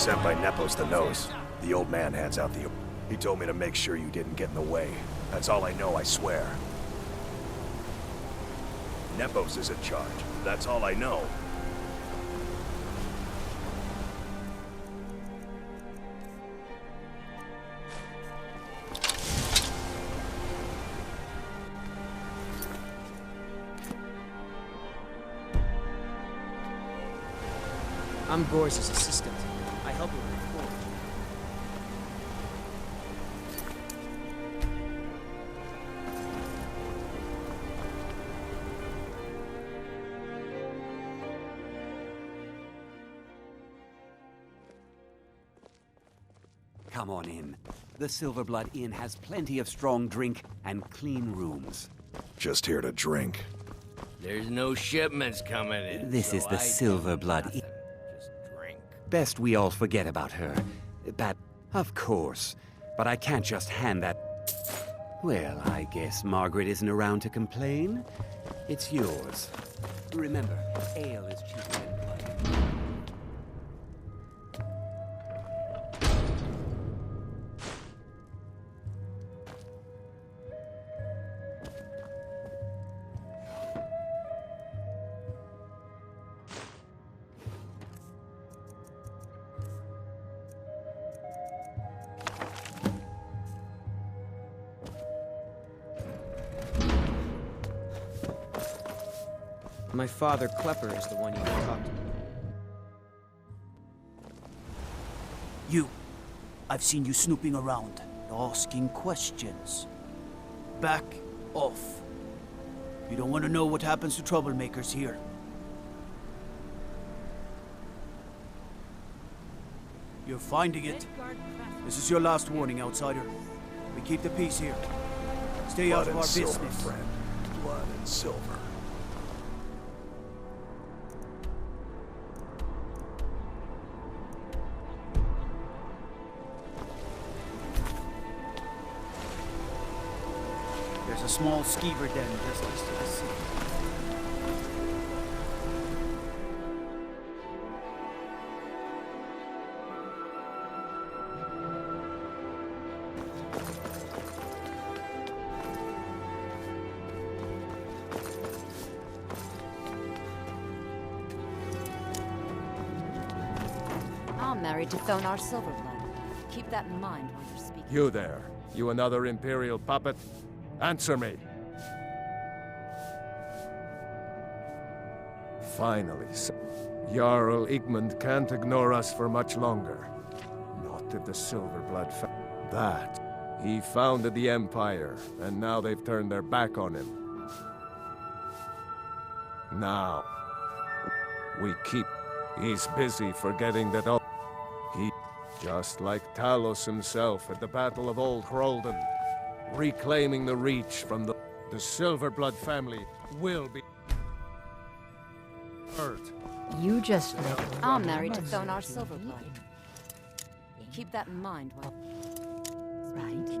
sent by Nepos the Nose. The old man hands out the... He told me to make sure you didn't get in the way. That's all I know, I swear. Nepos is in charge. That's all I know. I'm Gore's assistant. I help him with the forge. Come on in. The Silverblood Inn has plenty of strong drink and clean rooms. Just here to drink. There's no shipments coming in. This is the Silverblood Inn. Just drink. Best we all forget about her. That, of course. But I can't just hand that... Well, I guess Margaret isn't around to complain. It's yours. Remember, ale is cheaper than blood. My father, Klepper, is the one you can talk to. You. I've seen you snooping around, asking questions. Back off. You don't want to know what happens to troublemakers here. You're finding it. This is your last warning, outsider. We keep the peace here. Stay out Blood of our and silver, business. friend. Blood and silver. There's a small skeever den just east of the sea. I'm married to Thonar Silverblood. Keep that in mind while you're speaking. You there. You another Imperial puppet? Answer me. Finally, Jarl Igmund can't ignore us for much longer. Not if the Silverblood that. He founded the Empire, and now they've turned their back on him. Now, we keep... He's busy forgetting that all... He... Just like Talos himself at the Battle of Old Hroldan. Reclaiming the Reach from the Silverblood family will be... hurt. You just let I'm married to Thonar Silverblood. Keep that in mind while... Right, dear.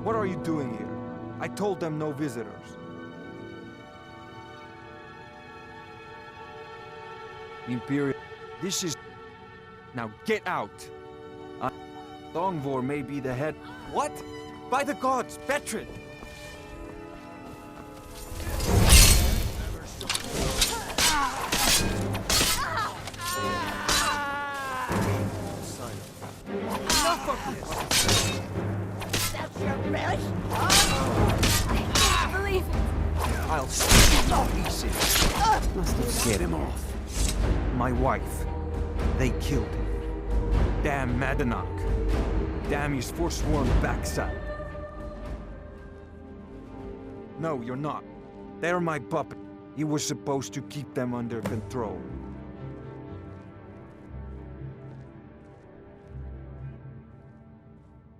What are you doing here? I told them no visitors. Imperial... This is... Now get out! Longvor may be the head... What? By the gods, Betrid! Enough of this! That's your relish? I can't believe it! I'll split you to pieces! Must have scared him off. My wife. They killed him. Damn Madanach. Damn his forsworn backside. No, you're not. They're my puppet. You were supposed to keep them under control.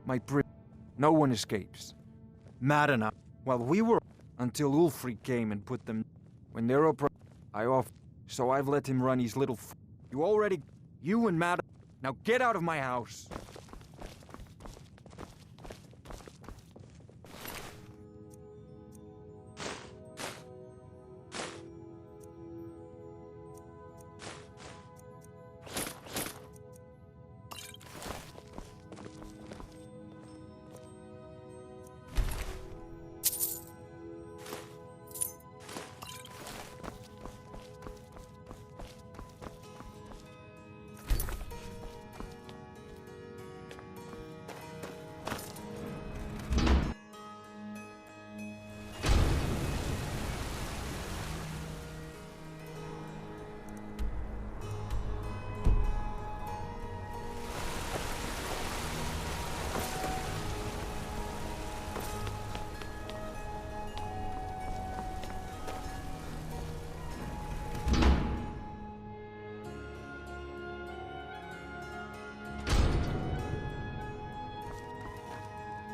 My no one escapes. Madanach. While we were... Until Ulfric came and put them... When they're up... I off... So I've let him run his little... You already... You and Madam... Now get out of my house.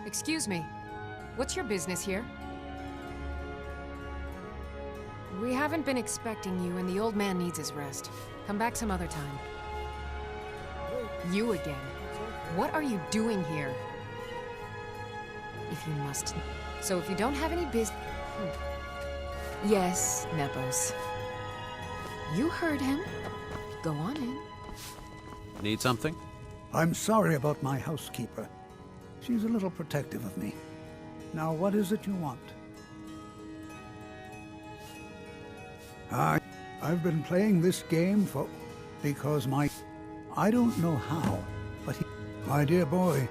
Excuse me. What's your business here? We haven't been expecting you, and the old man needs his rest. Come back some other time. You again. What are you doing here? If you must... So if you don't have any business... Yes, Nepos. You heard him. Go on in. Need something? I'm sorry about my housekeeper. She's a little protective of me. Now, what is it you want? I've been playing this game because I don't know how, but my dear boy,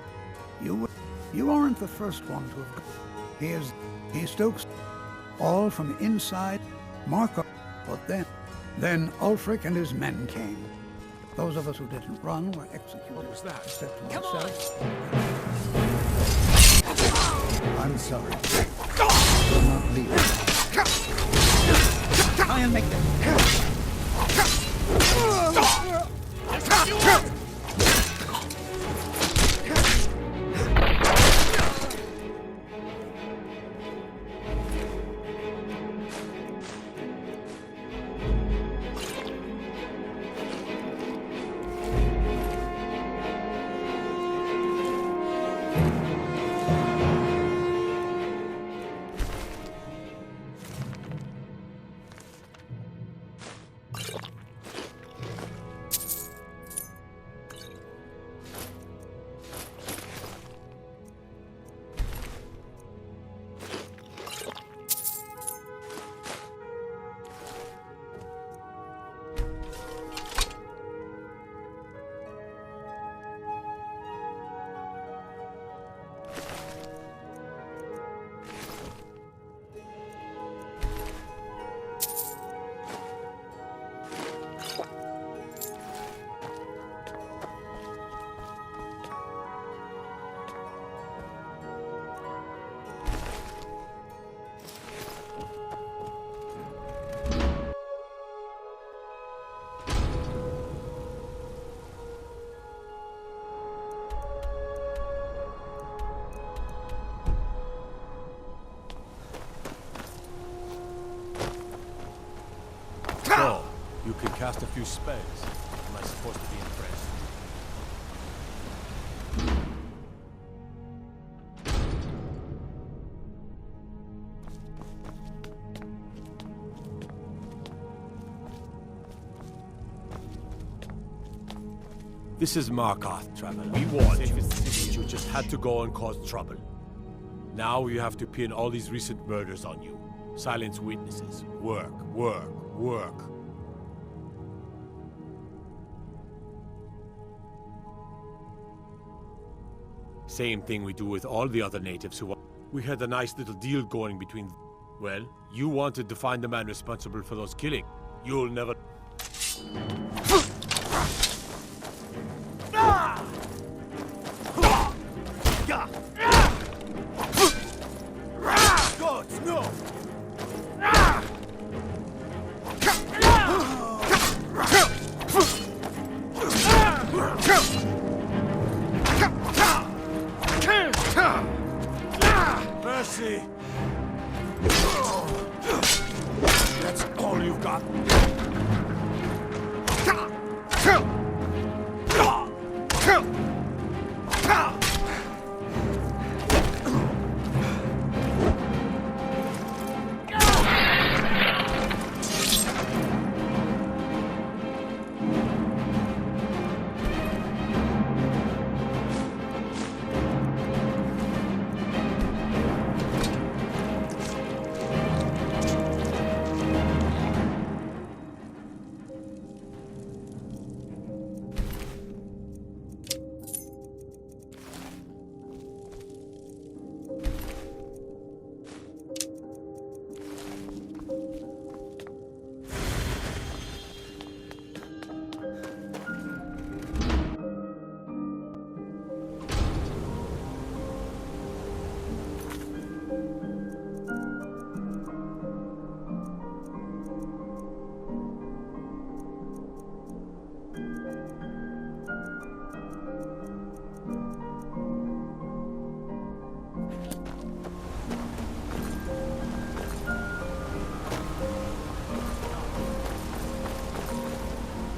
you aren't the first one to have... He stokes all from inside Marco, but then Ulfric and his men came. Those of us who didn't run were executed. What was that? Except myself. I'm sorry. Will not leave. Try and make them. So, you can cast a few spells. Am I supposed to be impressed? This is Markarth, traveler. We warned you. You just had to go and cause trouble. Now you have to pin all these recent murders on you. Silence witnesses. Work, work, work. Same thing we do with all the other natives who... We had a nice little deal going between... Well, you wanted to find the man responsible for those killings. You'll never... Gods, no! Mercy! That's all you've got.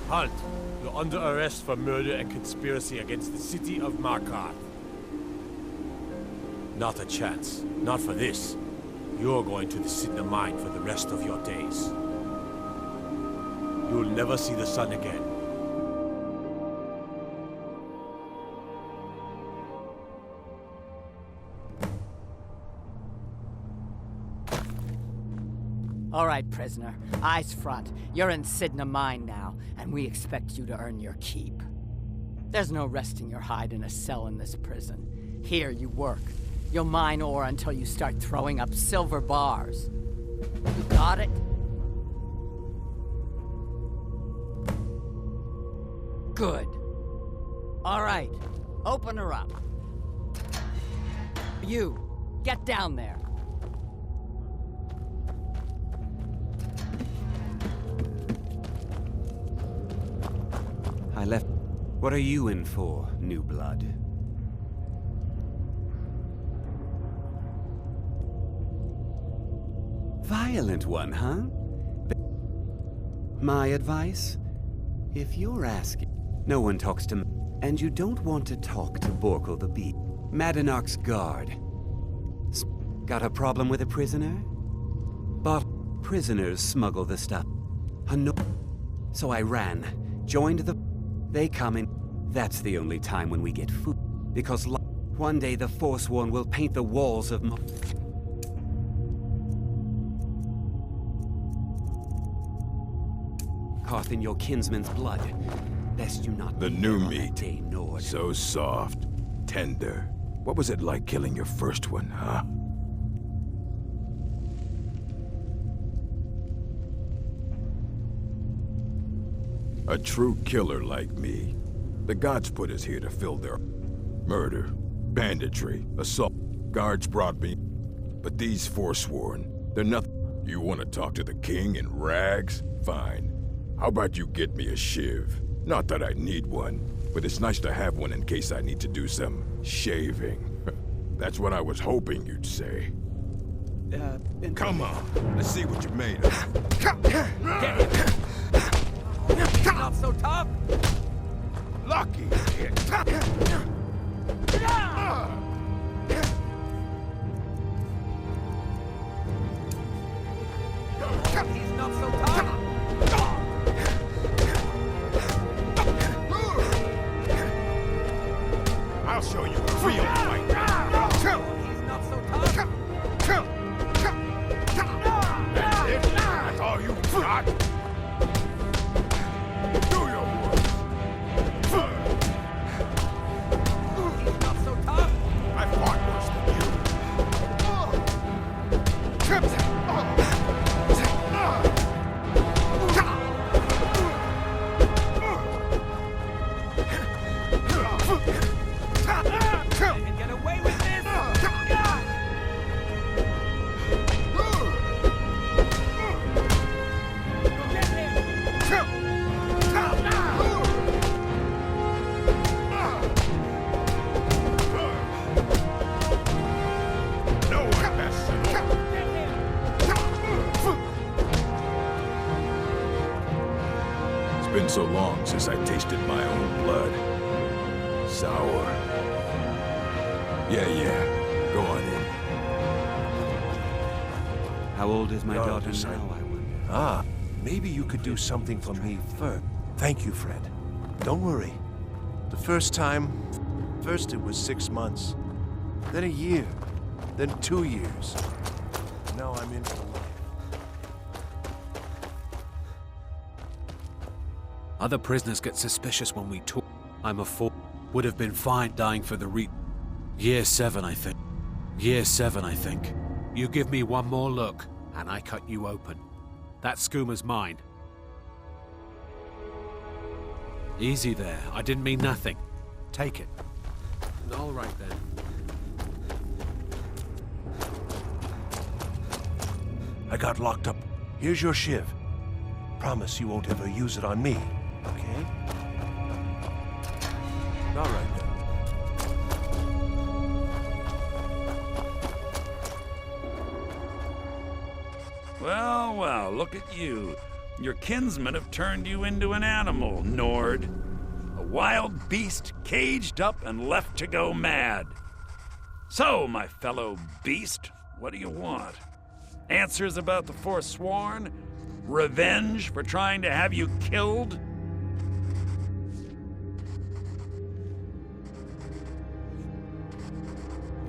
Halt! You're under arrest for murder and conspiracy against the city of Markarth. Not a chance. Not for this. You're going to the Sidna mine for the rest of your days. You'll never see the sun again. All right, prisoner. Eyes front. You're in Sidna Mine now, and we expect you to earn your keep. There's no resting your hide in a cell in this prison. Here you work. You'll mine ore until you start throwing up silver bars. You got it? Good. All right. Open her up. You, get down there. I left... What are you in for, new blood? Violent one, huh? My advice? If you're asking... No one talks to me, and you don't want to talk to Borkle the Bee. Madanark's guard. Got a problem with a prisoner? But prisoners smuggle the stuff. So I ran, joined the... They come in. That's the only time when we get food. Because one day the Forsworn will paint the walls of... Carth in your kinsman's blood. Best you not... The new meat. So soft. Tender. What was it like killing your first one, huh? A true killer like me. The gods put us here to fill their... murder, banditry, assault. Guards brought me. But these Forsworn, they're nothing. You want to talk to the king in rags? Fine. How about you get me a shiv? Not that I need one, but it's nice to have one in case I need to do some shaving. That's what I was hoping you'd say. Come on, let's see what you made of. Get him! Not so tough! Lucky! He's not so tough! I'll show you a real fight. He's not so tough! That's it? That's all you got? Do your work. He's not so tough! I fought worse than You can get away with this! Get him! no one messes it up. Get him! It's been so long since I tasted my own blood. Sour. Yeah. Go on in. How old is my Your daughter daughter, now, I wonder? Ah, maybe you could do something for me first. Thank you, Fred. Don't worry. The first time, first it was 6 months, then a year, then 2 years. Now I'm in for life. Other prisoners get suspicious when we talk. I'm a fool. Would have been fine dying for the Year 7, I think. Year 7, I think. You give me one more look, and I cut you open. That schooner's mine. Easy there. I didn't mean nothing. Take it. All right, then. I got locked up. Here's your shiv. Promise you won't ever use it on me, okay? All right, then. Well, look at you. Your kinsmen have turned you into an animal, Nord. A wild beast caged up and left to go mad. So, my fellow beast, what do you want? Answers about the Forsworn? Revenge for trying to have you killed?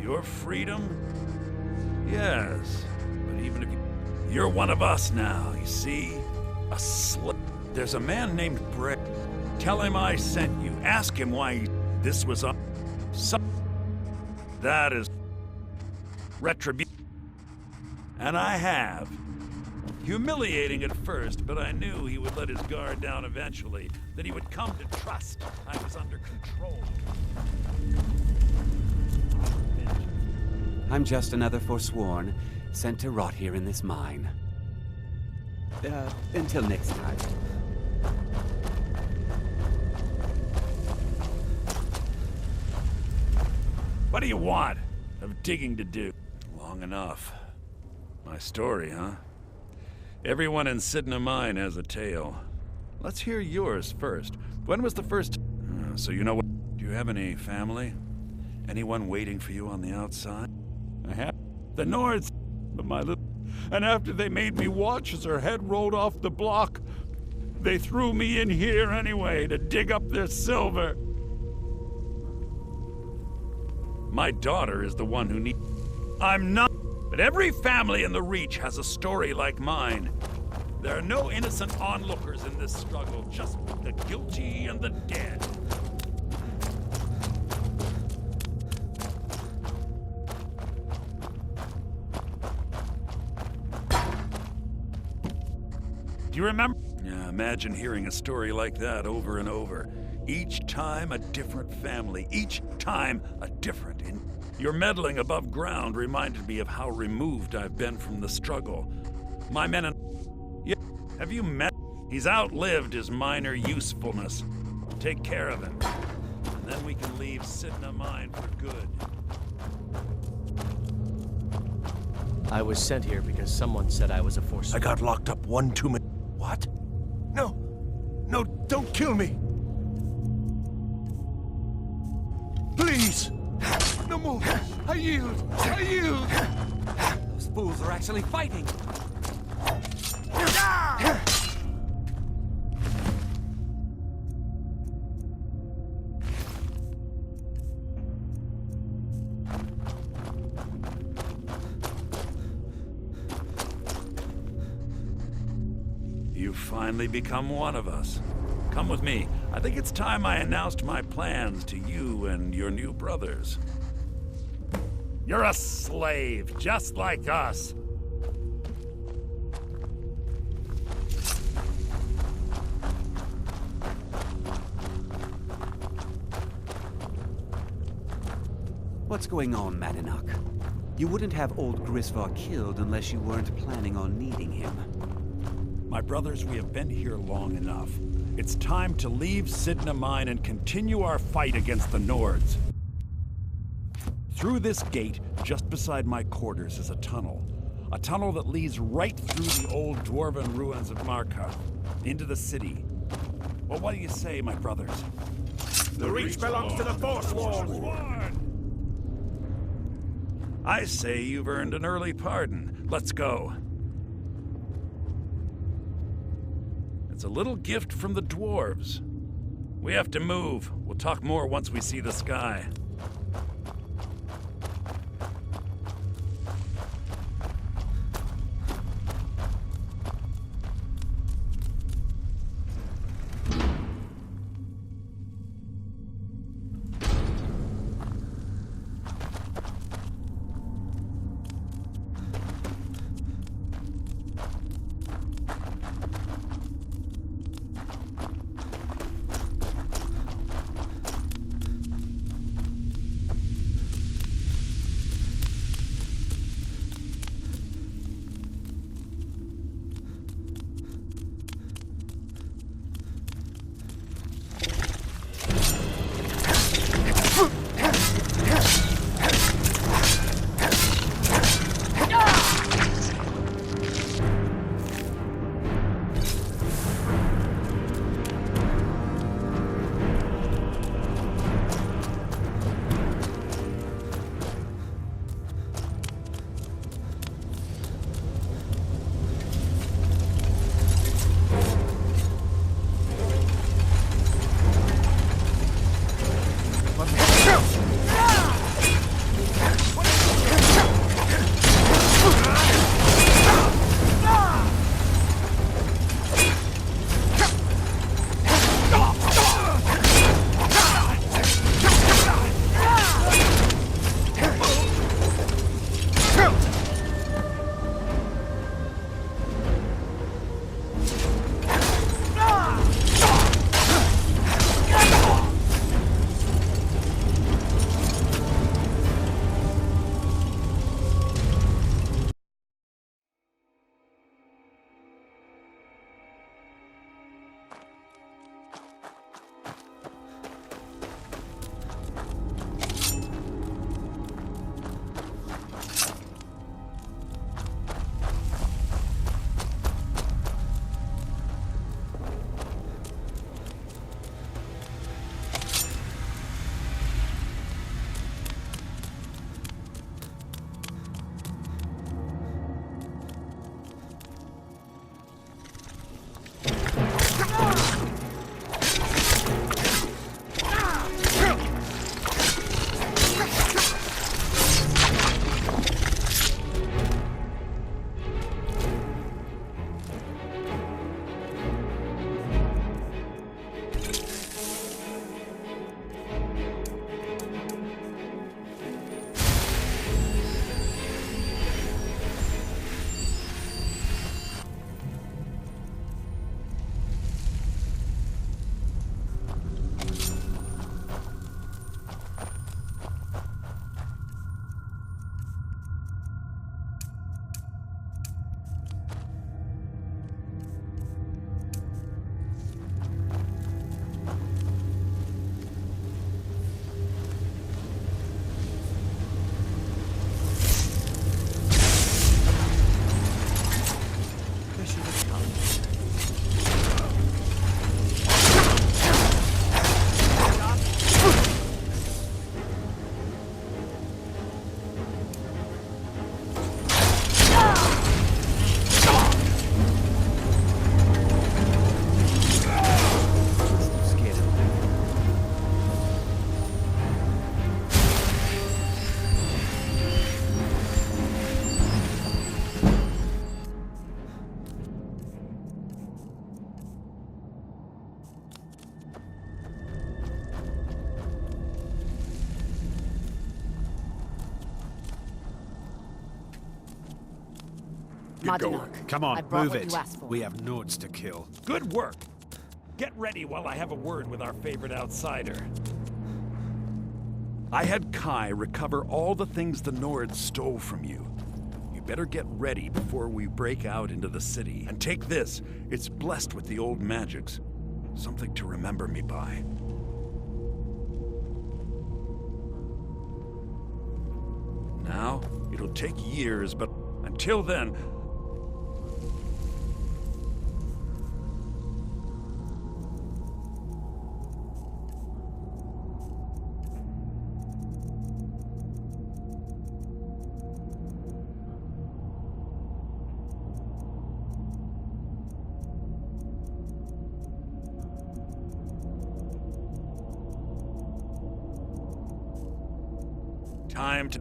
Your freedom? Yes, but even if you're one of us now, you see? A slip. There's a man named Brick. Tell him I sent you. Ask him why this was up. That is retribution. And I have. Humiliating at first, but I knew he would let his guard down eventually. That he would come to trust I was under control. I'm just another Forsworn, sent to rot here in this mine. Until next time. What do you want? I've digging to do. Long enough. My story, huh? Everyone in Sidna Mine has a tale. Let's hear yours first. When was the first... so you know what... Do you have any family? Anyone waiting for you on the outside? I have. The Nords... But my little... And after they made me watch as her head rolled off the block, they threw me in here anyway to dig up their silver. My daughter is the one who needs... I'm not... But every family in the Reach has a story like mine. There are no innocent onlookers in this struggle, just the guilty and the dead. Do you remember? Yeah, imagine hearing a story like that over and over. Each time a different family, each time a different... Your meddling above ground reminded me of how removed I've been from the struggle. My men and... Yeah, have you met? He's outlived his minor usefulness. Take care of him. And then we can leave Sidna Mine for good. I was sent here because someone said I was a Forsworn. I got locked up one too many... What? No! No, don't kill me! Please! No more! I yield! I yield! Those fools are actually fighting! You've finally become one of us. Come with me. I think it's time I announced my plans to you and your new brothers. You're a slave, just like us. What's going on, Madanach? You wouldn't have old Grisvar killed unless you weren't planning on needing him. My brothers, we have been here long enough. It's time to leave Sidna Mine and continue our fight against the Nords. Through this gate, just beside my quarters, is a tunnel. A tunnel that leads right through the old dwarven ruins of Markarth, into the city. Well, what do you say, my brothers? The Reach belongs to the Forsworn! I say you've earned an early pardon. Let's go. It's a little gift from the dwarves. We have to move. We'll talk more once we see the sky. Get going. Madanak, Come on, I brought move what it. you asked for. We have notes to kill. Good work. Get ready while I have a word with our favorite outsider. I had Kai recover all the things the Nords stole from you. You better get ready before we break out into the city. And take this. It's blessed with the old magics. Something to remember me by. Now, it'll take years, but until then... Time to...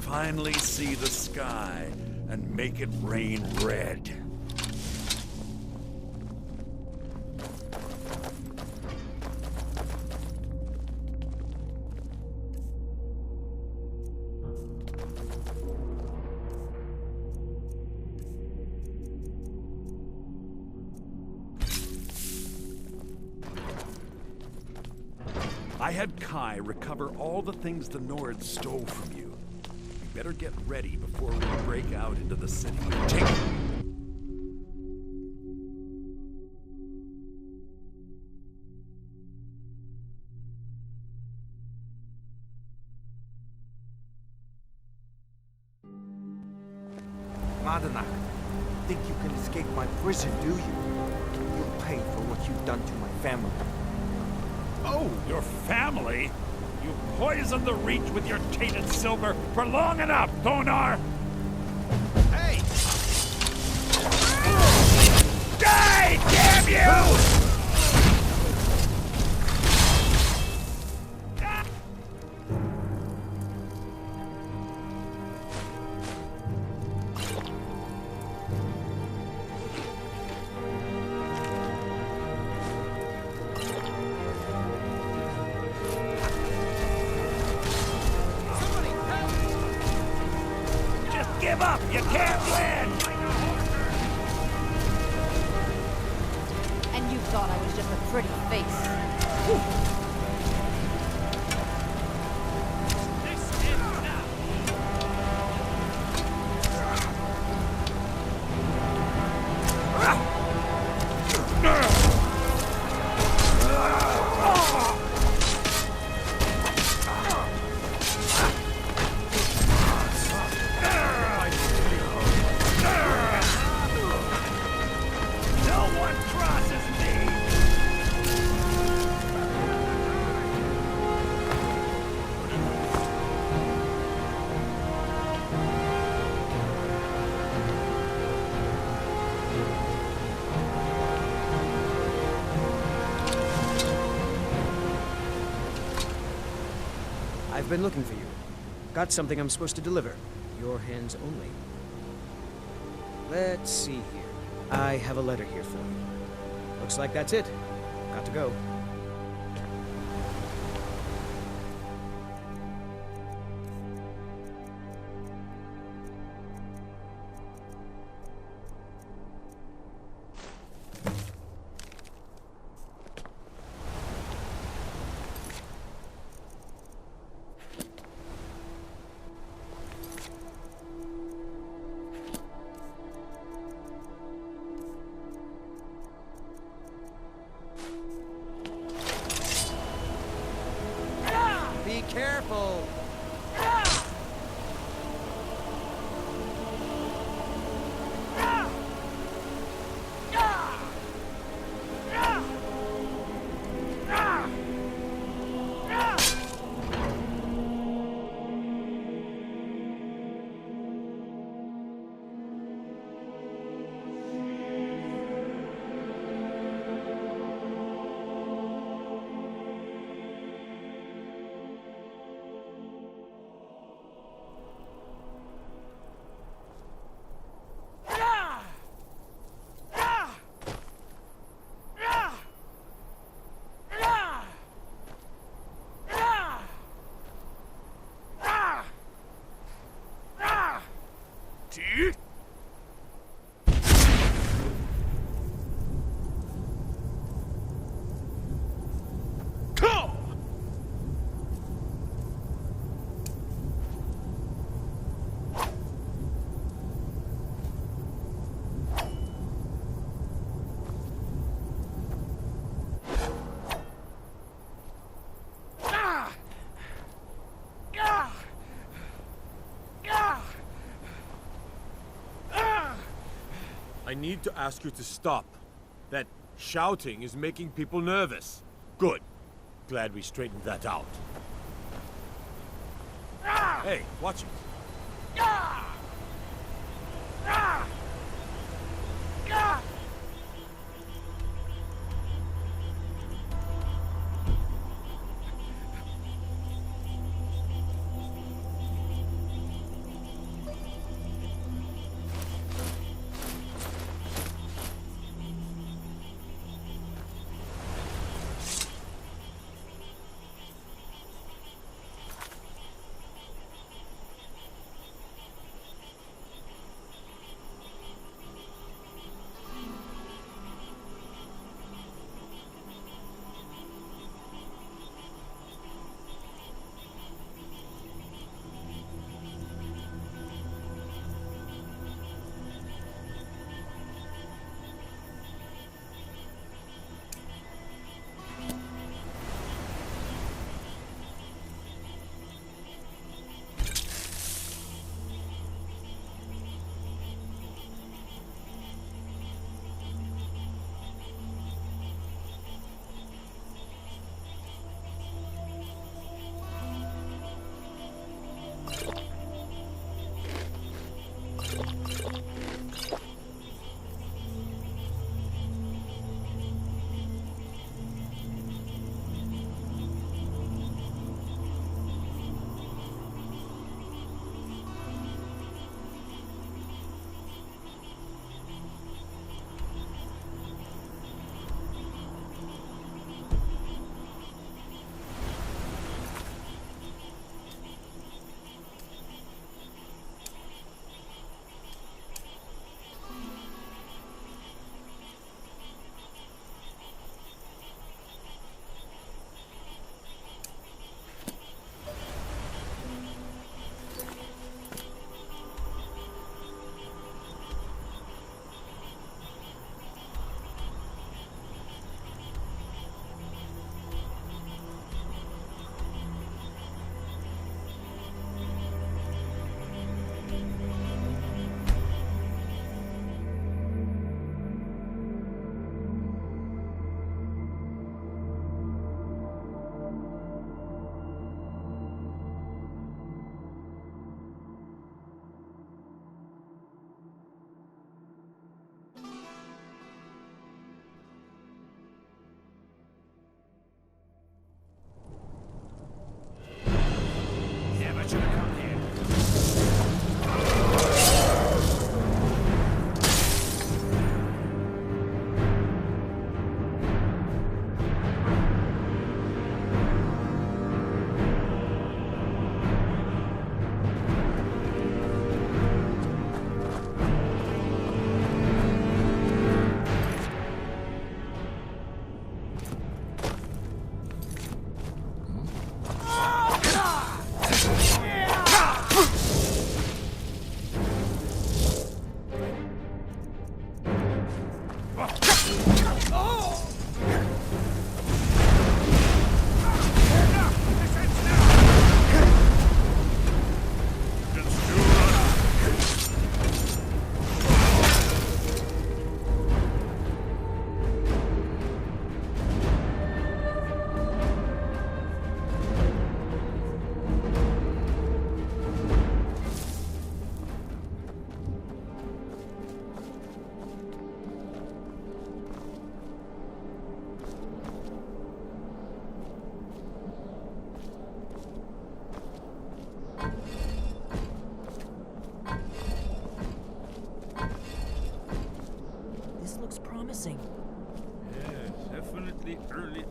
finally see the sky and make it rain red. I had Kai recover all the things the Nords stole from you. You better get ready before we break out into the city. Take... Madanak, think you can escape my prison, do you? You'll pay for what you've done to my family. Oh, your family? You poisoned the Reach with your tainted silver for long enough, Thonar! Hey! Die, damn you! Give up! You can't win! And you thought I was just a pretty face. I've been looking for you. Got something I'm supposed to deliver. Your hands only. Let's see here. I have a letter here for you. Looks like that's it. Got to go. Be careful! I need to ask you to stop. That shouting is making people nervous. Good. Glad we straightened that out. Hey, watch it.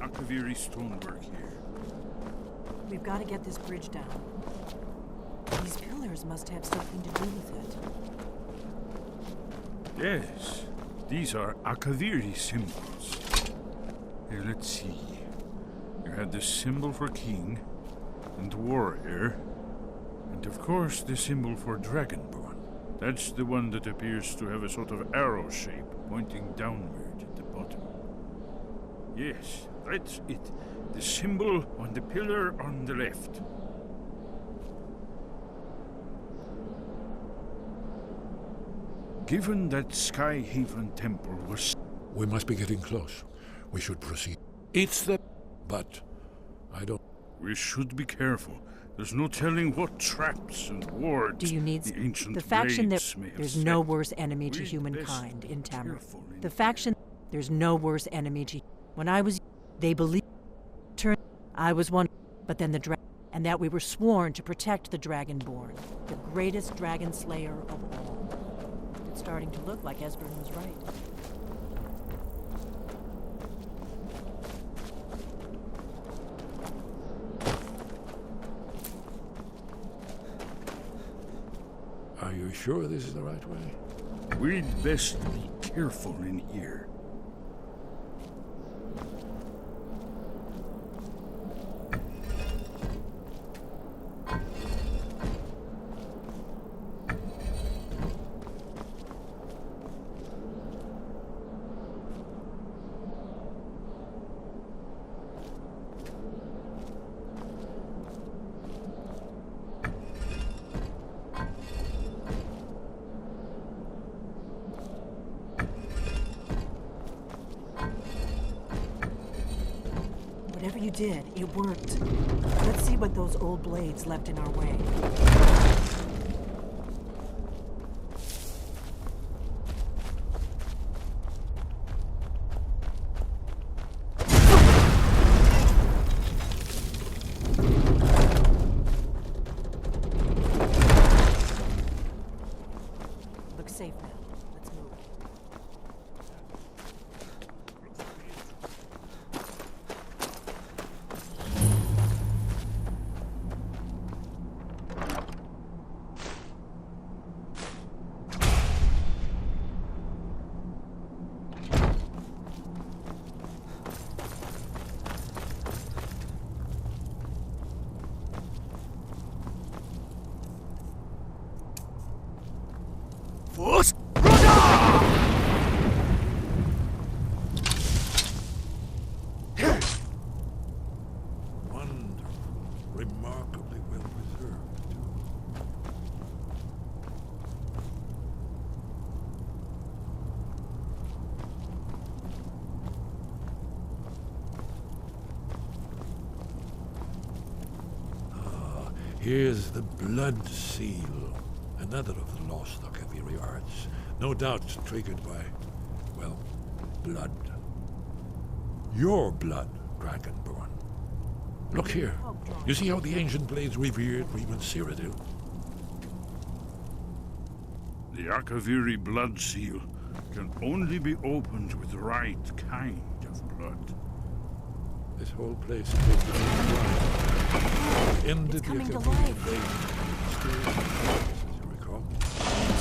Akaviri stonework here. We've got to get this bridge down. These pillars must have something to do with it. Yes, these are Akaviri symbols. Here, let's see. You had the symbol for king and warrior, and of course the symbol for dragonborn. That's the one that appears to have a sort of arrow shape pointing downward at the bottom. Yes, that's it. The symbol on the pillar on the left. Given that Skyhaven Temple was... We must be getting close. We should proceed. It's the... But... I don't... We should be careful. There's no telling what traps and wards Do you need the ancient the faction that blades may have there's set. no worse enemy to We'd humankind best in be Tamriel. careful in The faction there's no worse enemy to when I was they believed turn I was one but then the dragon and that we were sworn to protect the Dragonborn, the greatest dragon slayer of all. It's starting to look like Esbern was right. Are you sure this is the right way? We'd best be careful in here. Whatever you did, it worked. Let's see what those old blades left in our way. Looks safe now. Let's move. Force! Wonderful. Remarkably well preserved, too. Here's the blood seal. Another of the lost Akaviri arts. No doubt triggered by, well, blood. Your blood, Dragonborn. Look here. You see how the ancient blades revered even Cyrodiil? The Akaviri blood seal can only be opened with the right kind of blood. This whole place could be ended It's coming the to Akaviri life. blades.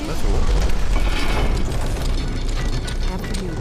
That's all. After you.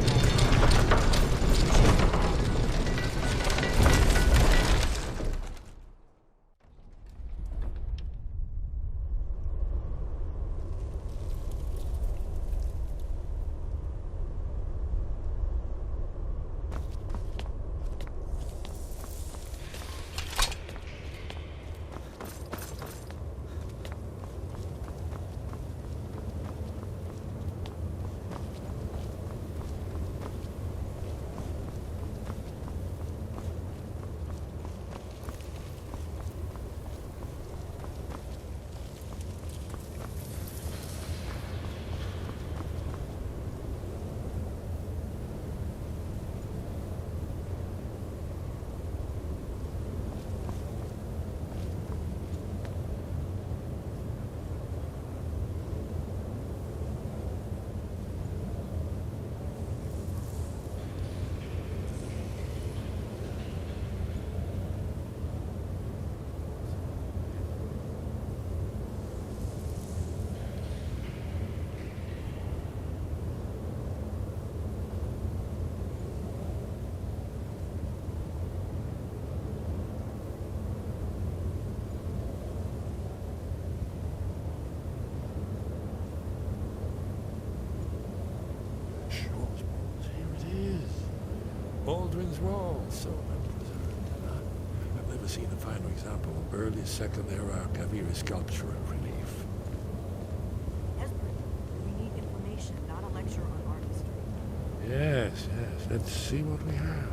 Aldrin's Wall, so well preserved. I've never seen a finer example of early Second Era Kaviri sculpture and relief. Esbern, we need information. Yes, yes. Let's see what we have.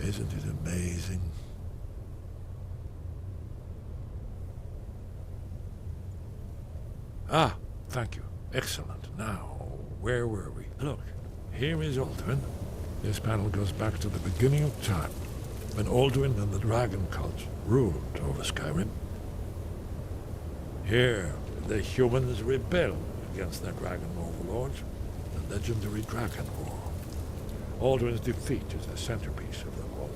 Isn't it amazing? Ah, thank you. Excellent. Now, where were we? Look, here is Alduin. This panel goes back to the beginning of time, when Alduin and the Dragon Cult ruled over Skyrim. Here, the humans rebelled against their dragon overlords, the legendary Dragon War. Alduin's defeat is the centerpiece of the whole.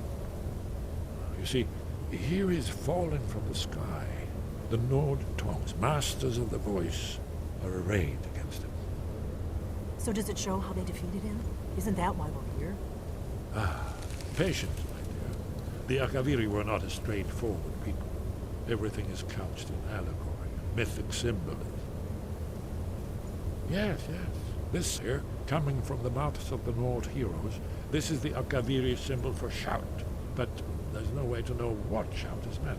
You see, here is falling from the sky. The Nord Tongues, masters of the voice, are arrayed against him. So does it show how they defeated him? Isn't that why we're here? Ah, patience, my dear. The Akaviri were not a straightforward people. Everything is couched in allegory and mythic symbolism. Yes, yes. This here, coming from the mouths of the Nord heroes, this is the Akaviri symbol for shout. But there's no way to know what shout is meant.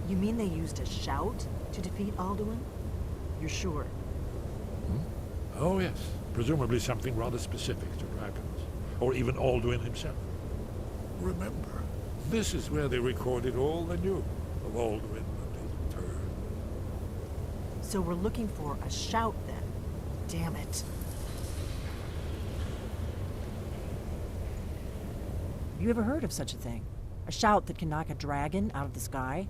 You mean they used a shout to defeat Alduin? You're sure? Hmm? Oh, yes. Presumably something rather specific to dragons. Or even Alduin himself. Remember, this is where they recorded all they knew of Alduin and his return. So we're looking for a shout then. Damn it. You ever heard of such a thing? A shout that can knock a dragon out of the sky?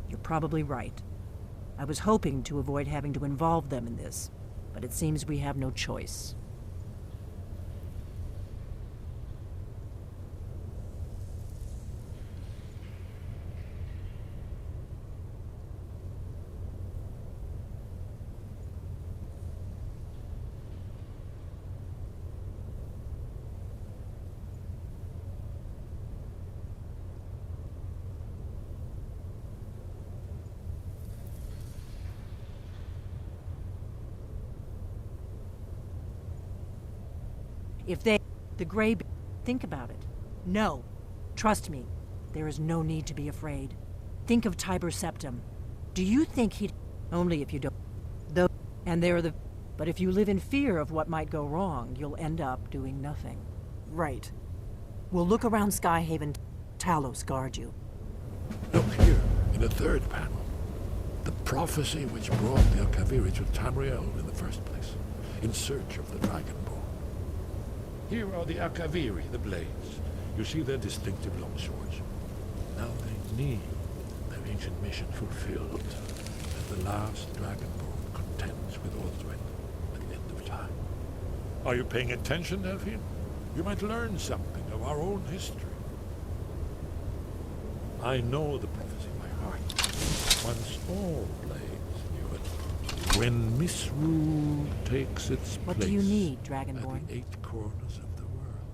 You're probably right. I was hoping to avoid having to involve them in this, but it seems we have no choice. If they... the Grey... think about it. No. Trust me. There is no need to be afraid. Think of Tiber Septim. Do you think he'd... only if you don't... though... and they're the... but if you live in fear of what might go wrong, you'll end up doing nothing. Right. We'll look around Skyhaven. Talos guard you. Look here, in the third panel. The prophecy which brought the Akaviri to Tamriel in the first place, in search of the Dragonborn. Here are the Akaviri, the blades. You see their distinctive longswords. Now they need their ancient mission fulfilled, and the last Dragonborn contends with Alduin at the end of time. Are you paying attention, Delphine? You might learn something of our own history. I know the prophecy by heart. Once all blades knew it. When misrule takes its place... What do you need, Dragonborn? At the 8 corners of the world.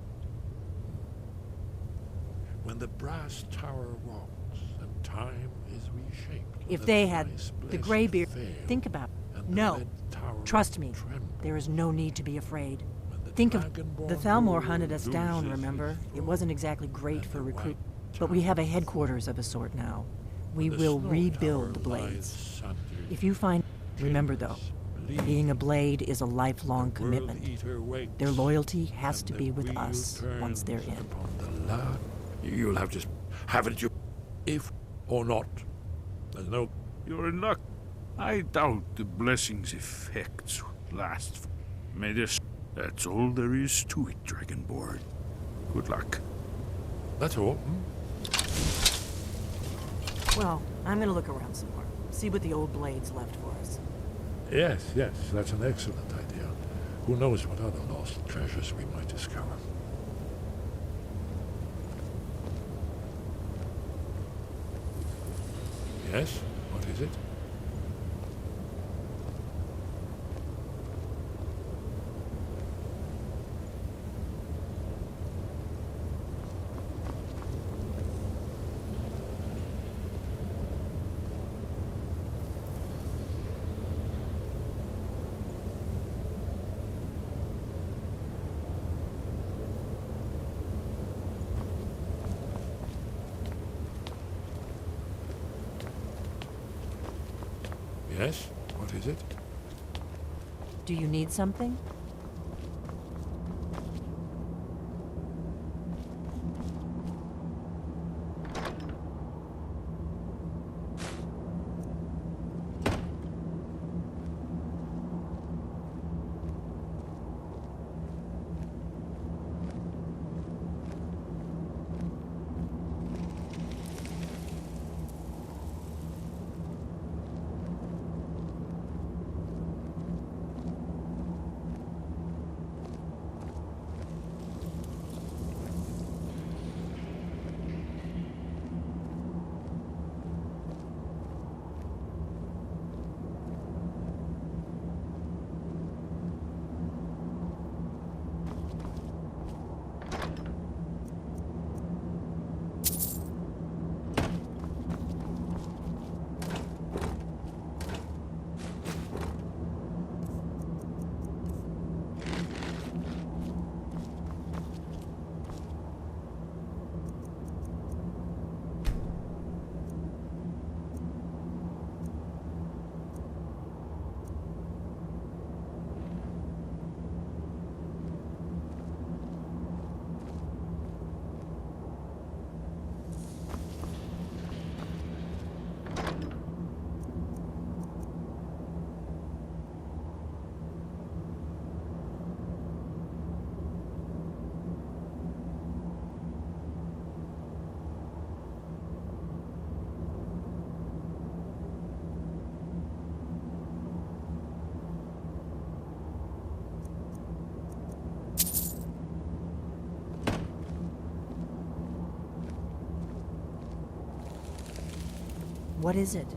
When the brass tower rocks and time is reshaped. If they had the Greybeard... think about it. No. Trust me. There is no need to be afraid. Think of... the Thalmor hunted us down, remember? It wasn't exactly great for recruit... but we have a headquarters of a sort now. We will rebuild the blades. If you find... remember though, being a blade is a lifelong commitment. Their loyalty has to be with us once they're in. You'll have to have it, if or not. There's no... You're in luck. I doubt the blessing's effects last. May this... That's all there is to it, Dragonborn. Good luck. That's all. Well, I'm gonna look around some more. See what the old blade's left for us. Yes, yes, that's an excellent idea. Who knows what other lost treasures we might discover. Yes? What is it? Yes? What is it? Do you need something? What is it?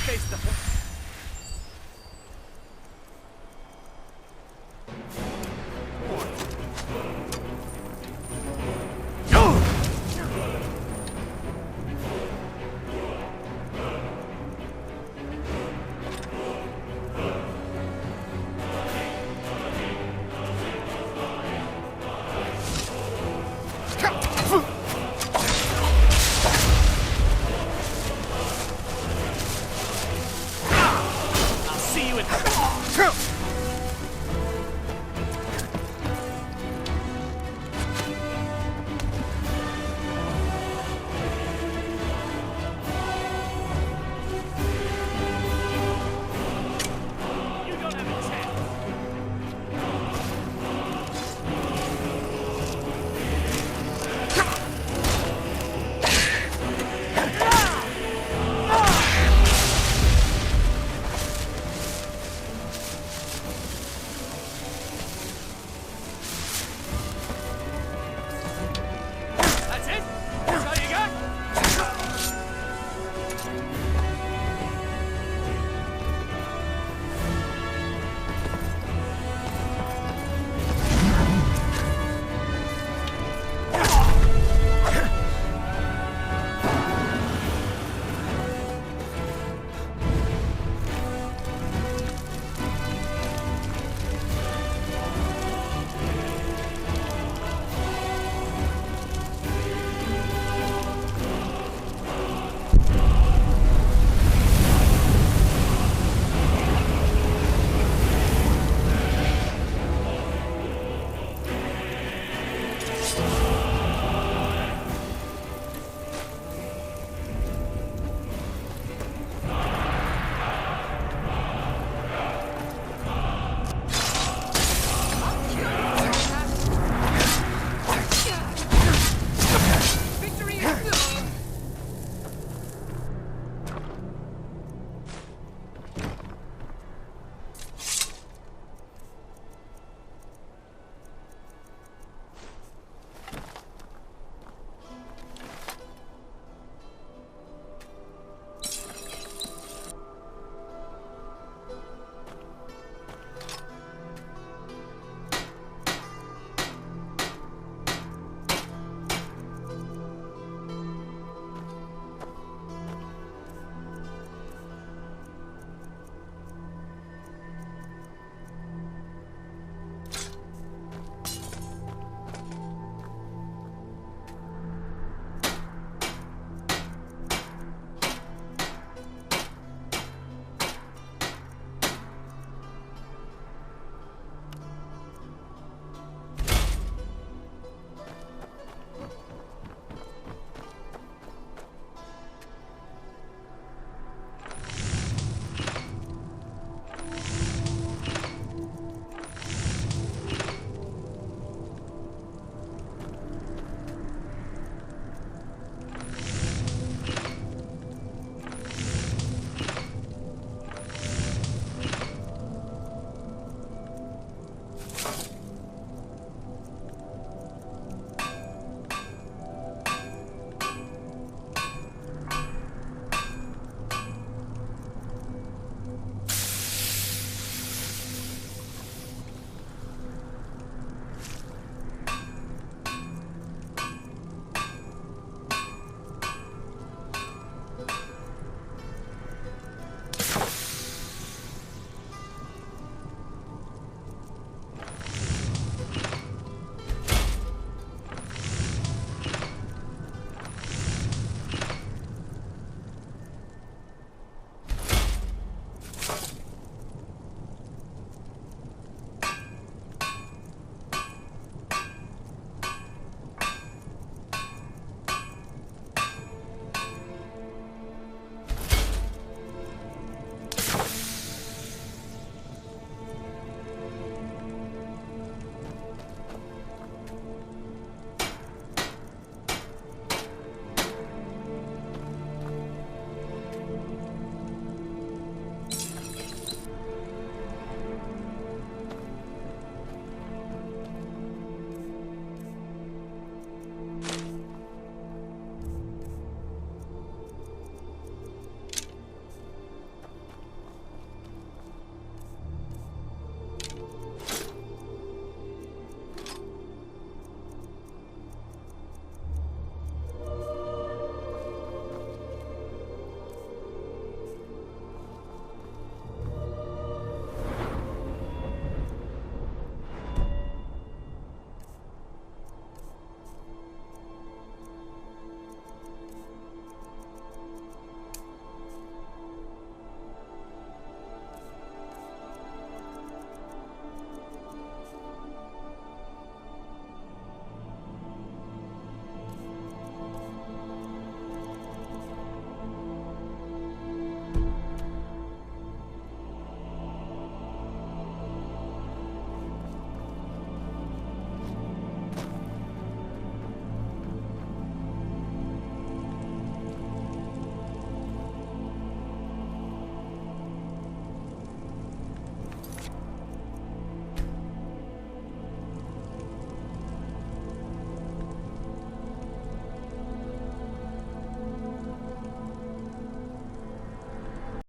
Face the